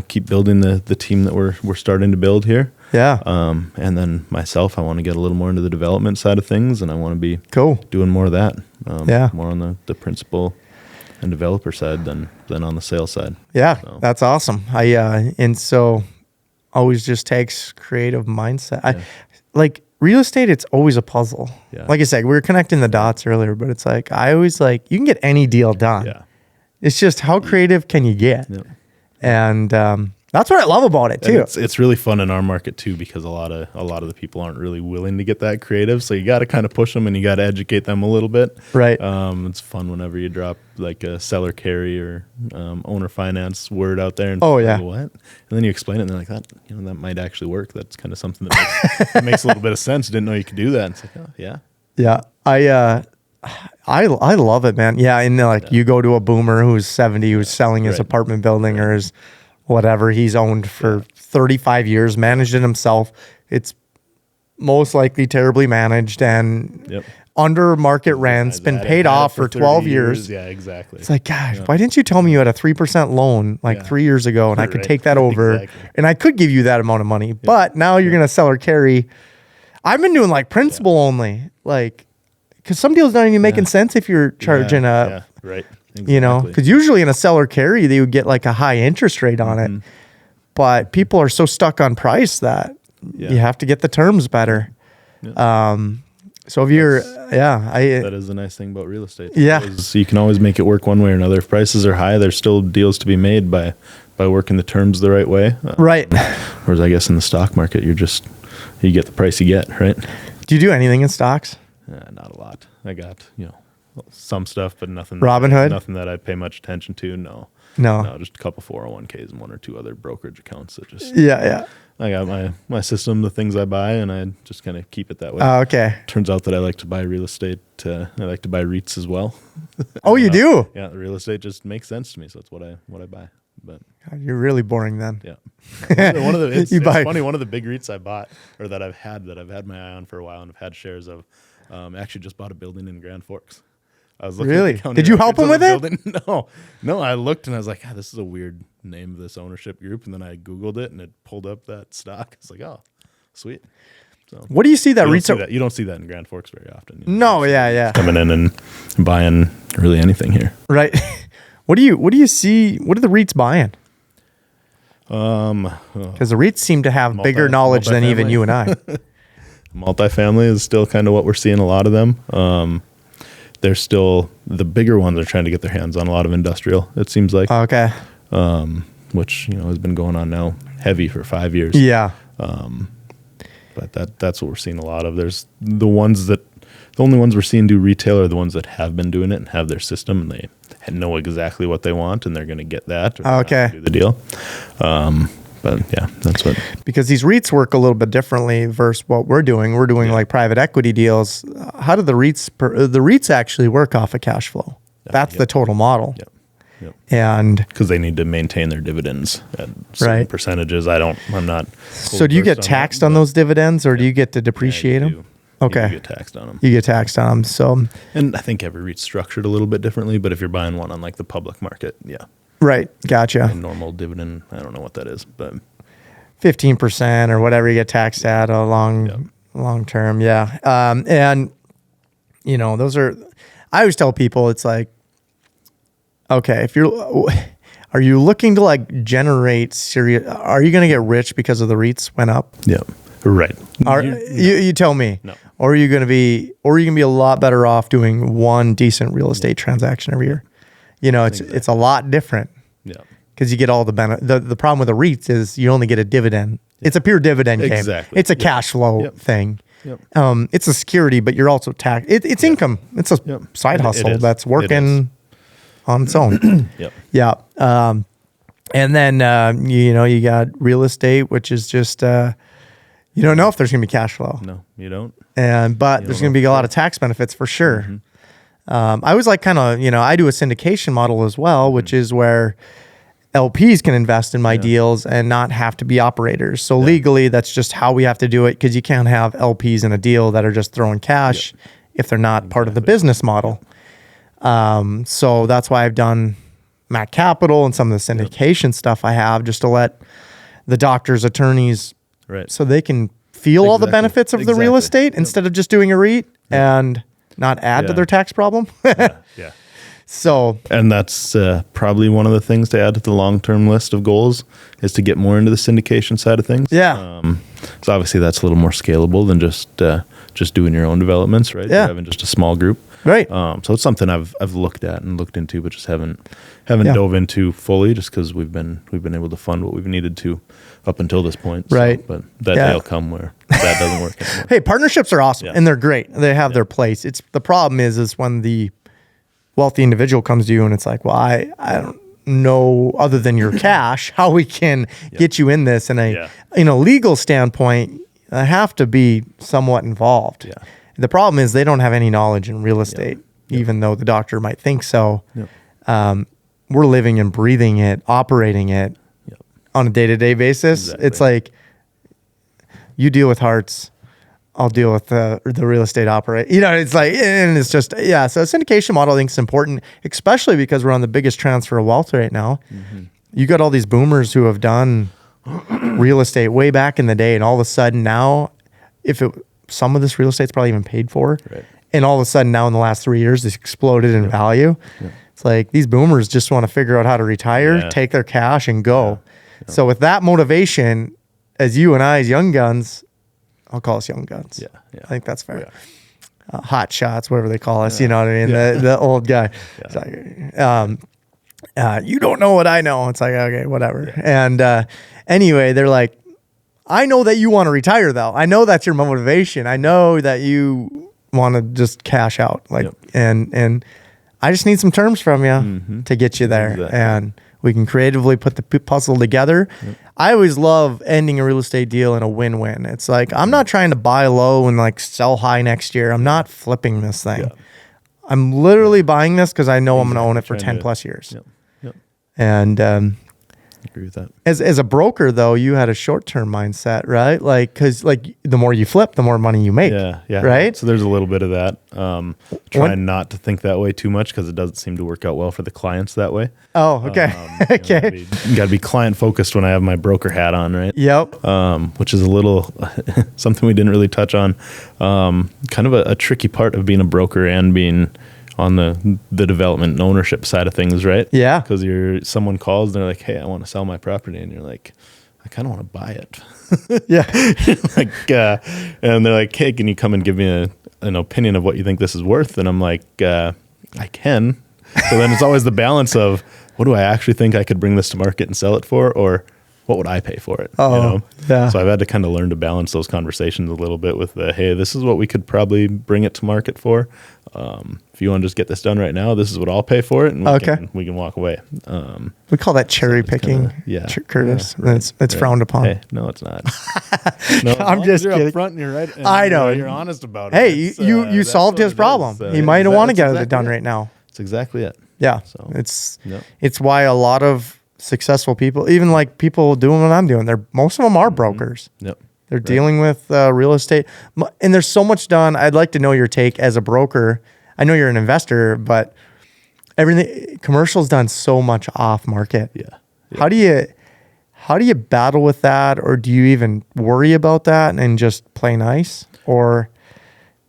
keep building the team that we're starting to build here. Yeah. And then myself, I want to get a little more into the development side of things, and I want to be doing more of that. More on the principal and developer side than on the sales side. Yeah, so. That's awesome. And so always just takes creative mindset. Like real estate, it's always a puzzle. Yeah. Like I said, we were connecting the dots earlier, but it's like, I always you can get any deal done. Yeah. It's just how creative can you get? Yep. And that's what I love about it too. It's really fun in our market too, because a lot of the people aren't really willing to get that creative. So you got to kind of push them and you got to educate them a little bit. Right. It's fun whenever you drop like a seller carry or owner finance word out there. And oh yeah. What? And then you explain it and they're like, that might actually work. That's kind of something that makes a little bit of sense. Didn't know you could do that. And it's like, oh yeah. Yeah. I love it, man. Yeah. And you go to a boomer who's 70, who's selling his apartment building or his whatever he's owned for 35 years, managed it himself. It's most likely terribly managed and under market rents, been paid off for 12 years. Yeah, exactly. It's like, gosh, why didn't you tell me you had a 3% loan 3 years ago and I could take that over and I could give you that amount of money. But now you're going to sell or carry. I've been doing principal only, because some deals don't even making sense if you're charging right. Exactly. Because usually in a seller carry, they would get a high interest rate on it. But people are so stuck on price that you have to get the terms better. Yeah. So if you're, that is the nice thing about real estate. Yeah. You can always make it work one way or another. If prices are high, there's still deals to be made by working the terms the right way. Right. Whereas I guess in the stock market, you get the price you get, right? Do you do anything in stocks? Not a lot. I got, some stuff, but nothing. Robinhood? Nothing that I pay much attention to. No, just a couple 401ks and one or two other brokerage accounts that just. Yeah. I got my system, the things I buy, and I just kind of keep it that way. Okay. Turns out that I like to buy real estate. I like to buy REITs as well. Oh, you do? Yeah, the real estate just makes sense to me, so that's what I buy. But God, you're really boring then. Yeah. It's funny. One of the big REITs I bought, or that I've had my eye on for a while, and I've had shares of. Actually, just bought a building in Grand Forks. I was looking really? At the county Did you help him with it? No. I looked and I was like, this is a weird name of this ownership group, and then I Googled it and it pulled up that stock. It's like, oh, sweet. So what do you see that REITs? You don't see that in Grand Forks very often. No, yeah. Coming in and buying really anything here. Right. What do you see? What are the REITs buying? Because the REITs seem to have bigger knowledge than even you and I. Multifamily is still kind of what we're seeing a lot of them. They're still, the bigger ones are trying to get their hands on a lot of industrial, it seems like. Okay. Which, has been going on now heavy for 5 years. Yeah. But that's what we're seeing a lot of. There's the only ones we're seeing do retail are the ones that have been doing it and have their system and they know exactly what they want and they're going to get that. Or do the deal. But yeah, that's what. Because these REITs work a little bit differently versus what we're doing. We're doing private equity deals. How do the REITs actually work off of cash flow? That's the total model. Yep. And because they need to maintain their dividends at certain percentages. I'm not. So do you get taxed on those dividends or do you get to depreciate them? Okay. You get taxed on them. You get taxed on them. So. And I think every REIT's structured a little bit differently, but if you're buying one on the public market, Right. Gotcha. A normal dividend, I don't know what that is, but 15% or whatever you get taxed at a long term. Yeah. And those are, I always tell people it's like, okay, are you looking to generate serious, are you going to get rich because of the REITs went up? Yeah. Right. You tell me. No. Or are you going to be a lot better off doing one decent real estate transaction every year? It's a lot different. Yeah. Because you get all the benefit. The problem with the REITs is you only get a dividend. Yeah. It's a pure dividend game. Exactly. It's a cash flow thing. Yep. It's a security, but you're also taxed. It's income. It's a side hustle that's working on its own. Yep. Yeah. And then you got real estate, which is just you don't know if there's going to be cash flow. No, you don't. But there's going to be a lot of tax benefits for sure. Mm-hmm. I was I do a syndication model as well, which is where LPs can invest in my deals and not have to be operators. So legally, that's just how we have to do it because you can't have LPs in a deal that are just throwing cash if they're not part of the business model. So that's why I've done Mac Capital and some of the syndication stuff I have just to let the doctors, attorneys, so they can feel all the benefits of the real estate instead of just doing a REIT and not add to their tax problem. Yeah. So, and that's probably one of the things to add to the long-term list of goals is to get more into the syndication side of things. Yeah. So obviously that's a little more scalable than just doing your own developments, right? Yeah. Or having just a small group. Right. So it's something I've looked at and looked into, but just haven't dove into fully, just because we've been able to fund what we've needed to up until this point. Right. So, but that day will come where that doesn't work anymore. Hey, partnerships are awesome and they're great. They have their place. It's the problem is when the wealthy individual comes to you and it's like, well, I don't know other than your cash how we can get you in this. And in a legal standpoint, I have to be somewhat involved. Yeah. The problem is they don't have any knowledge in real estate, even though the doctor might think so. We're living and breathing it, operating it on a day-to-day basis. Exactly. It's like you deal with hearts, I'll deal with the real estate operate. It's like, and it's just, so a syndication model I think is important, especially because we're on the biggest transfer of wealth right now. You got all these boomers who have done real estate way back in the day, and all of a sudden now, some of this real estate's probably even paid for, and all of a sudden now in the last 3 years, it's exploded in value. It's like these boomers just want to figure out how to retire, take their cash, and go. So with that motivation, as you and I, as young guns, I'll call us young guns. I think that's fair. Hot shots, whatever they call us. You know what I mean? The old guy. It's like, you don't know what I know. It's like, okay, whatever. And anyway, they're like, I know that you want to retire though. I know that's your motivation. I know that you want to just cash out. And I just need some terms from you to get you there. Exactly. And we can creatively put the puzzle together. I always love ending a real estate deal in a win-win. It's like, I'm not trying to buy low and like sell high next year. I'm not flipping this thing. I'm literally buying this because I know I'm going to own it for 10 plus years. And I agree with that. As a broker though, you had a short-term mindset, right? Like, cause like the more you flip, the more money you make. Right. So there's a little bit of that. Trying not to think that way too much, because it doesn't seem to work out well for the clients that way. Oh, okay. Okay. You gotta be client focused when I have my broker hat on, right? Yep. Which is a little something we didn't really touch on. Kind of a tricky part of being a broker and being on the development and ownership side of things, right? Yeah. Because someone calls and they're like, hey, I want to sell my property. And you're like, I kind of want to buy it. And they're like, hey, can you come and give me an opinion of what you think this is worth? And I'm like, I can. So then it's always the balance of, what do I actually think I could bring this to market and sell it for? Or what would I pay for it? So I've had to kind of learn to balance those conversations a little bit with hey, this is what we could probably bring it to market for. If you want to just get this done right now, this is what I'll pay for it, and we can walk away. We call that cherry picking, Curtis. It's frowned upon. Hey, no, it's not. No, I'm just kidding. Up front and you're right. And I know. You're honest about it. Hey, you solved his problem. He might have wanted to get it done right now. That's exactly it. Yeah. So it's why a lot of successful people, even like people doing what I'm doing, most of them are brokers. They're dealing with real estate, and there's so much done. I'd like to know your take as a broker. I know you're an investor, but commercial's done so much off market. How do you battle with that, or do you even worry about that and just play nice? Or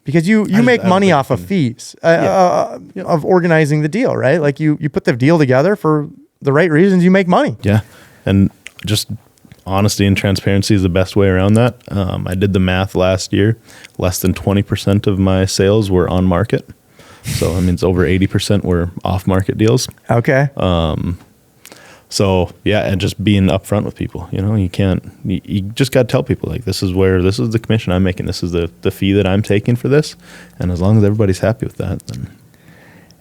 because you make money off of fees of organizing the deal, right? Like you put the deal together for the right reasons, you make money. And just honesty and transparency is the best way around that. I did the math last year. Less than 20% of my sales were on market. So that means over 80% were off market deals. Okay. So and just being upfront with people, you just got to tell people, like, this is the commission I'm making. This is the fee that I'm taking for this. And as long as everybody's happy with that, then.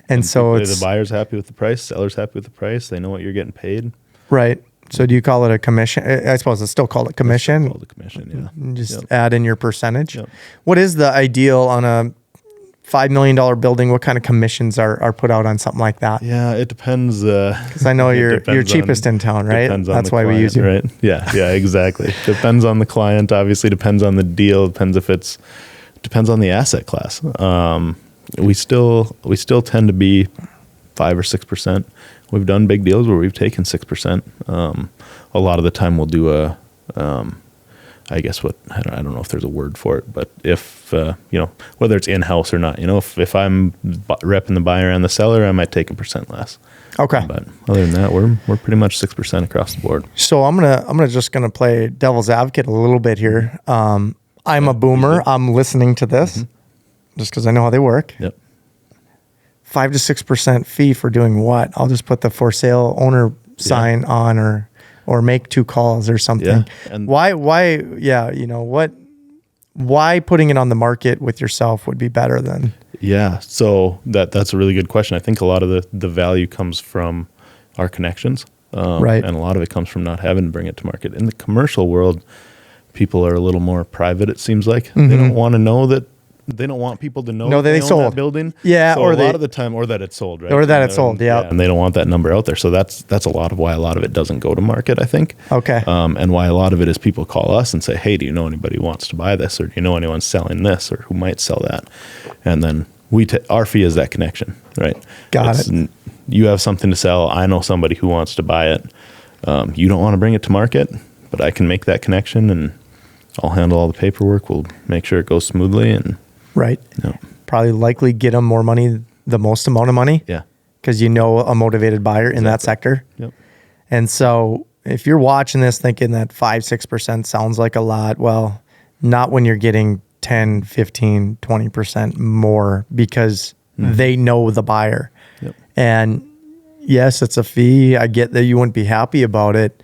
And so the buyer's happy with the price, seller's happy with the price. They know what you're getting paid. Right. So do you call it a commission? I suppose it's still called a commission. It's called a commission, yeah. Just add in your percentage. What is the ideal on a $5 million building? What kind of commissions are put out on something like that? Yeah, it depends. Because I know you're cheapest in town, right? That's why we use you. Right? Yeah, exactly. Depends on the client. Obviously, depends on the deal. Depends on the asset class. We still tend to be 5 or 6%. We've done big deals where we've taken 6%. A lot of the time we'll do I don't know if there's a word for it, but if, whether it's in-house or not, if I'm repping the buyer and the seller, I might take a percent less. Okay. But other than that, we're pretty much 6% across the board. So I'm gonna play devil's advocate a little bit here. I'm a boomer. I'm listening to this just because I know how they work. 5 to 6% fee for doing what? I'll just put the for sale owner sign on or make 2 calls or something. Yeah. And Why, why putting it on the market with yourself would be better than? Yeah. So that's a really good question. I think a lot of the value comes from our connections. Right. And a lot of it comes from not having to bring it to market. In the commercial world, people are a little more private, it seems like. They don't want to know that. They don't want people to know that they own sold that building. Yeah. So or a lot of the time, or that it's sold, right? Or that it's sold. Yeah. And they don't want that number out there. So that's a lot of why a lot of it doesn't go to market, I think. Okay. And why a lot of it is people call us and say, hey, do you know anybody who wants to buy this? Or do you know anyone selling this or who might sell that? And then our fee is that connection, right? Got it. You have something to sell. I know somebody who wants to buy it. You don't want to bring it to market, but I can make that connection and I'll handle all the paperwork. We'll make sure it goes smoothly and right. Probably likely get them more money, the most amount of money. Yeah. Because you know a motivated buyer in that sector. Yep. And so if you're watching this thinking that 5-6% sounds like a lot, well, not when you're getting 10, 15, 20% more because they know the buyer. Yep. And yes, it's a fee. I get that you wouldn't be happy about it.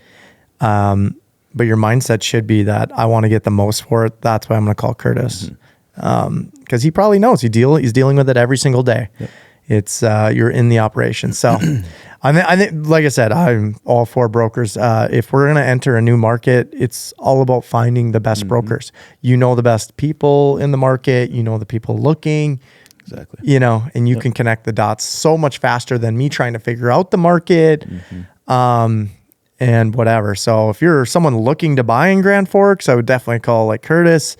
But your mindset should be that I want to get the most for it. That's why I'm going to call Curtis. Because he probably knows he's dealing with it every single day. Yep. It's you're in the operation. So I think, like I said, I'm all for brokers. If we're going to enter a new market, it's all about finding the best brokers. You know the best people in the market. You know the people looking. Exactly. And you can connect the dots so much faster than me trying to figure out the market. And whatever. So if you're someone looking to buy in Grand Forks, I would definitely call like Curtis.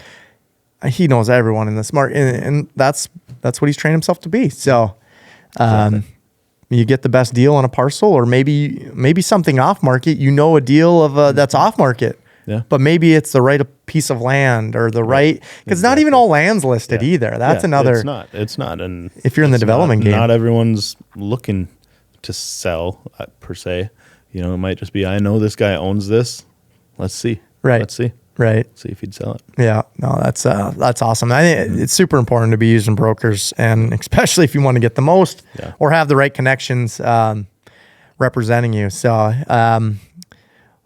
He knows everyone in this market, and that's what he's trained himself to be. So, you get the best deal on a parcel, or maybe something off market. A deal of that's off market. Yeah. But maybe it's the right piece of land or the right, because not even all land's listed either. That's another. It's not. And if you're in the development game, not everyone's looking to sell per se. It might just be, I know this guy owns this. Let's see. Right. Let's see. Right. See if he'd sell it. Yeah. No, that's awesome. I think it's super important to be using brokers, and especially if you want to get the most or have the right connections representing you. So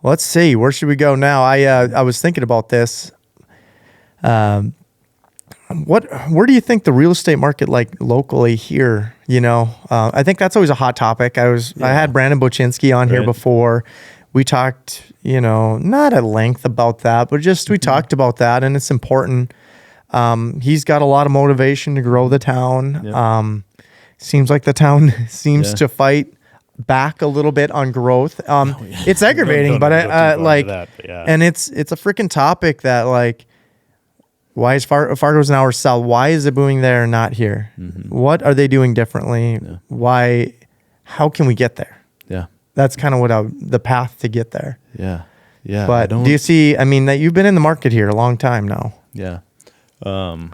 let's see. Where should we go now? I was thinking about this. Where do you think the real estate market like locally here? I think that's always a hot topic. I had Brandon 𝗨𝗨𝗵𝗱 on here before. We talked, not at length about that, but just we talked about that, and it's important. He's got a lot of motivation to grow the town. Yep. Seems like the town seems to fight back a little bit on growth. It's aggravating, but and it's a freaking topic that like, why is Fargo's an hour south? Why is it booming there and not here? What are they doing differently? Yeah. Why? How can we get there? Yeah. That's kind of the path to get there. Yeah. Yeah. But do you see, that you've been in the market here a long time now. Yeah. Where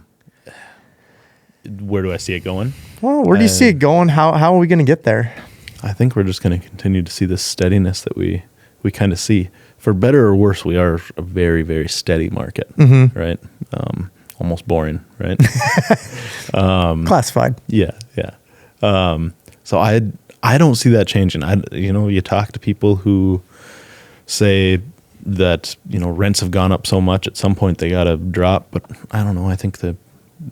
do I see it going? Well, where do you see it going? How are we going to get there? I think we're just going to continue to see this steadiness that we kind of see. For better or worse, we are a very, very steady market, right? Almost boring, right? Classified. Yeah, yeah. So I don't see that changing. You talk to people who say that rents have gone up so much. At some point, they got to drop. But I don't know. I think the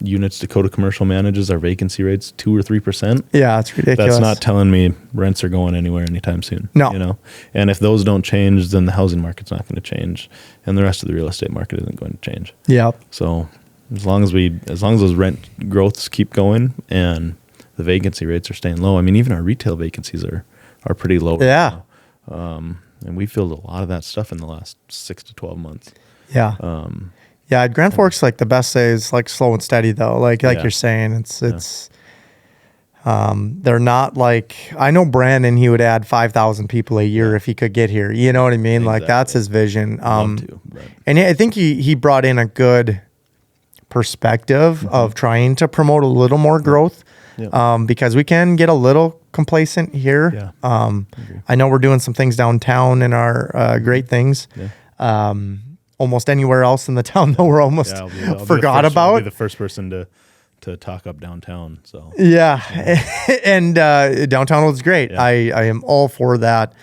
units Dakota Commercial manages, our vacancy rates 2 or 3%. Yeah, it's ridiculous. That's not telling me rents are going anywhere anytime soon. No. And if those don't change, then the housing market's not going to change, and the rest of the real estate market isn't going to change. Yeah. So as long as those rent growths keep going and the vacancy rates are staying low, even our retail vacancies are pretty low. Yeah. And we filled a lot of that stuff in the last 6 to 12 months. Yeah. Yeah, at Grand Forks, like the best say is like slow and steady though. Like you're saying, it's they're not like, I know Brandon, he would add 5,000 people a year if he could get here. You know what I mean? Exactly. Like that's his vision. And I think he brought in a good perspective of trying to promote a little more growth. Because we can get a little complacent here. I know we're doing some things downtown in our great things. Almost anywhere else in the town though, we're almost forgot about. I'll be the first person to talk up downtown. So Yeah. And downtown was great. Yeah. I am all for that.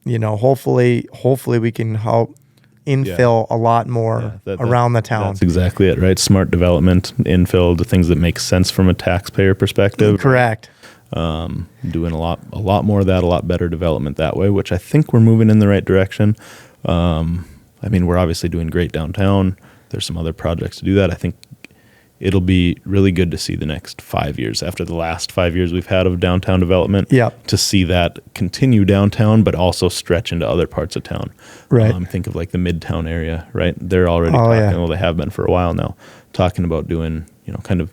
Hopefully we can help infill a lot more around the town. That's exactly it, right? Smart development, infill, the things that make sense from a taxpayer perspective. Correct. Doing a lot more of that, a lot better development that way, which I think we're moving in the right direction. We're obviously doing great downtown. There's some other projects to do that. I think it'll be really good to see the next 5 years, after the last 5 years we've had of downtown development, to see that continue downtown, but also stretch into other parts of town. Right. Think of like the Midtown area, right? They're already talking, well, they have been for a while now, talking about doing, kind of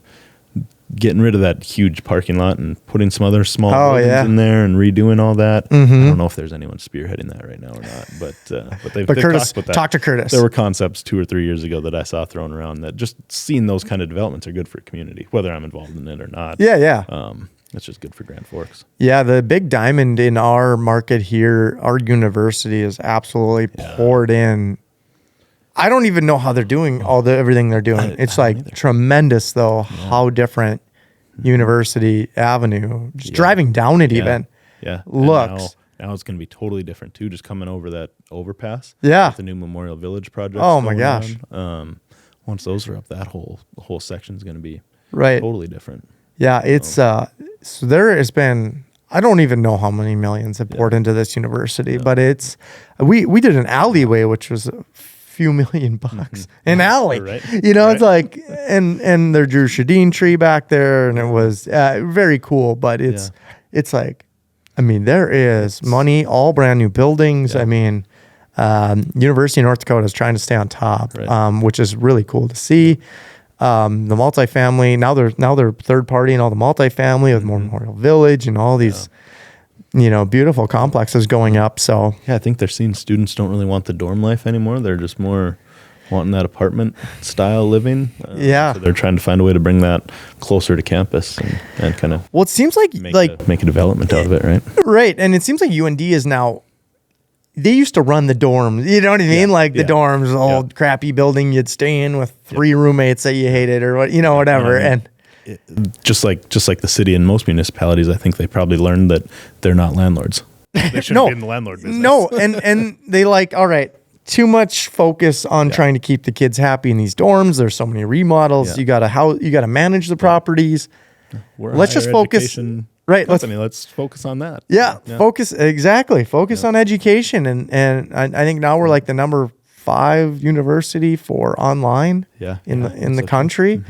getting rid of that huge parking lot and putting some other small buildings in there and redoing all that. I don't know if there's anyone spearheading that right now or not, but they've Curtis, talked about that. Talk to Curtis. There were concepts 2 or 3 years ago that I saw thrown around that just seeing those kind of developments are good for a community, whether I'm involved in it or not. Yeah. It's just good for Grand Forks. Yeah, the big diamond in our market here, our university is absolutely poured in. I don't even know how they're doing everything they're doing. It's like tremendous though, how different University Avenue, just driving down it even looks. Now it's going to be totally different too, just coming over that overpass. Yeah. With the new Memorial Village project. Oh my gosh. Once those are up, that whole section is going to be totally different. Yeah, it's so there has been, I don't even know how many millions have poured into this university, but it's we did an alleyway which was few $1,000,000 an alley, it's like, and their Drew Shadeen tree back there, and it was very cool, but it's like, there is money, all brand new buildings. University of North Dakota is trying to stay on top, which is really cool to see. The multifamily, now they're third party and all the multifamily with Memorial Village and all these beautiful complexes going up. So I think they're seeing students don't really want the dorm life anymore. They're just more wanting that apartment style living. So they're trying to find a way to bring that closer to campus and kind of. Well, it seems like make a development out of it, right? Right, and it seems like UND is now. They used to run the dorms. You know what I mean? The dorms, old crappy building you'd stay in with 3 roommates that you hated or whatever, and. Just like the city and most municipalities, I think they probably learned that they're not landlords. They shouldn't be in the landlord business. No, and they all right, too much focus on trying to keep the kids happy in these dorms. There's so many remodels. You gotta manage the properties. Let's just focus. Right. Let's focus on that. Focus on education, and I think now we're like the number 5 university for online in the country.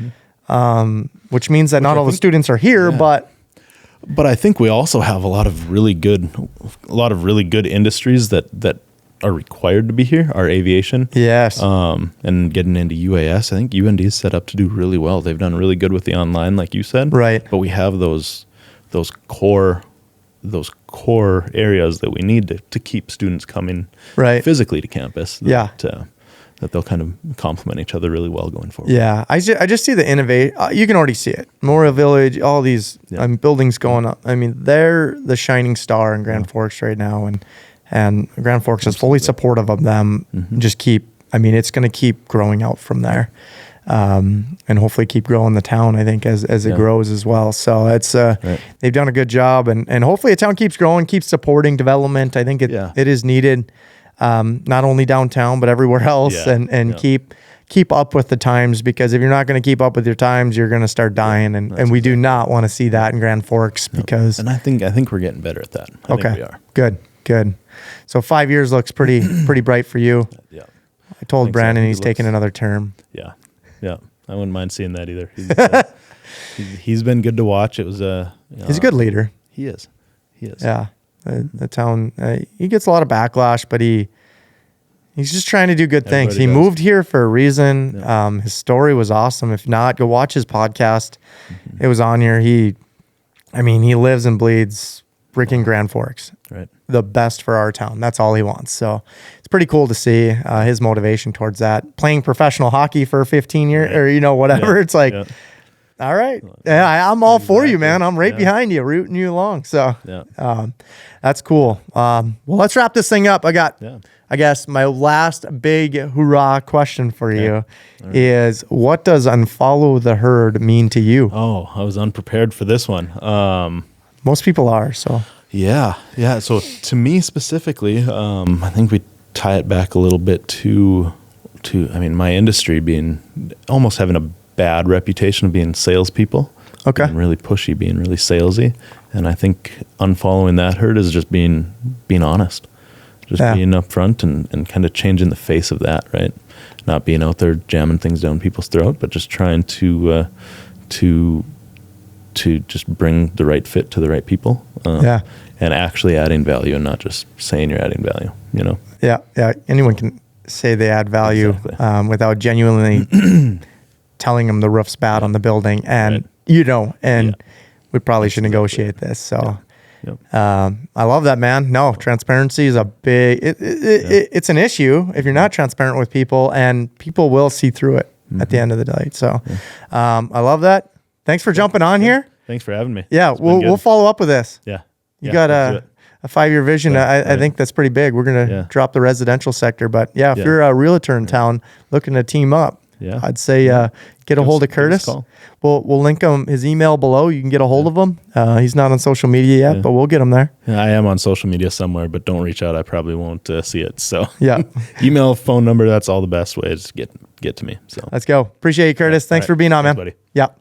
Which means that not all the students are here, but I think we also have a lot of really good industries that are required to be here. Our aviation, and getting into UAS. I think UND is set up to do really well. They've done really good with the online, like you said, right? But we have those core areas that we need to keep students coming physically to campus. That they'll kind of complement each other really well going forward. Yeah, I just see the innovate. You can already see it. Memorial Village, all these buildings going up. They're the shining star in Grand Forks right now, and Grand Forks is fully supportive of them. Just keep. It's going to keep growing out from there, and hopefully keep growing the town. I think as it grows as well. So it's they've done a good job, and hopefully the town keeps growing, keeps supporting development. I think it is needed. Not only downtown, but everywhere else, and keep up with the times, because if you're not going to keep up with your times, you're going to start dying, and we do not want to see that in Grand Forks because. And I think we're getting better at that. I think we are. Good. So 5 years looks pretty bright for you. Yeah. I told Brandon he's taking another term. Yeah. I wouldn't mind seeing that either. He's been good to watch. It was he's a good leader. He is. Yeah. The town, he gets a lot of backlash, but he's just trying to do good things. He moved here for a reason. His story was awesome. If not, go watch his podcast. It was on here. He lives and bleeds freaking Grand Forks. Right. The best for our town. That's all he wants. So it's pretty cool to see his motivation towards that. Playing professional hockey for 15 years or, whatever. It's like, All right. Yeah, I'm all for you, man. I'm right Yeah. behind you, rooting you along. So Yeah. that's cool. Well, let's wrap this thing up. I got, I guess, my last big hoorah question for you is, what does unfollow the herd mean to you? Oh, I was unprepared for this one. Most people are. So Yeah. So to me specifically, I think we tie it back a little bit to I mean, my industry being almost having a bad reputation of being salespeople. Okay. Being really pushy, being really salesy. And I think unfollowing that herd is just being honest. Just being upfront and kind of changing the face of that, right? Not being out there jamming things down people's throat, but just trying to just bring the right fit to the right people. And actually adding value and not just saying you're adding value, you know? Yeah. Anyone can say they add value without genuinely telling them the roof's bad on the building. And, we probably should negotiate this. So I love that, man. No, transparency is a big, it's an issue if you're not transparent with people, and people will see through it at the end of the day. So I love that. Thanks for jumping on here. Thanks for having me. Yeah, we'll follow up with this. Yeah. You got a 5-year vision. I think that's pretty big. We're going to drop the residential sector. But if you're a realtor in town looking to team up, I'd say get a hold of Curtis. We'll link his email below. You can get a hold of him. He's not on social media yet, but we'll get him there. Yeah, I am on social media somewhere, but don't reach out. I probably won't see it. So email, phone number, that's all the best ways to get to me. So let's go. Appreciate you, Curtis. Thanks for being on, man. Thanks, buddy. Yeah.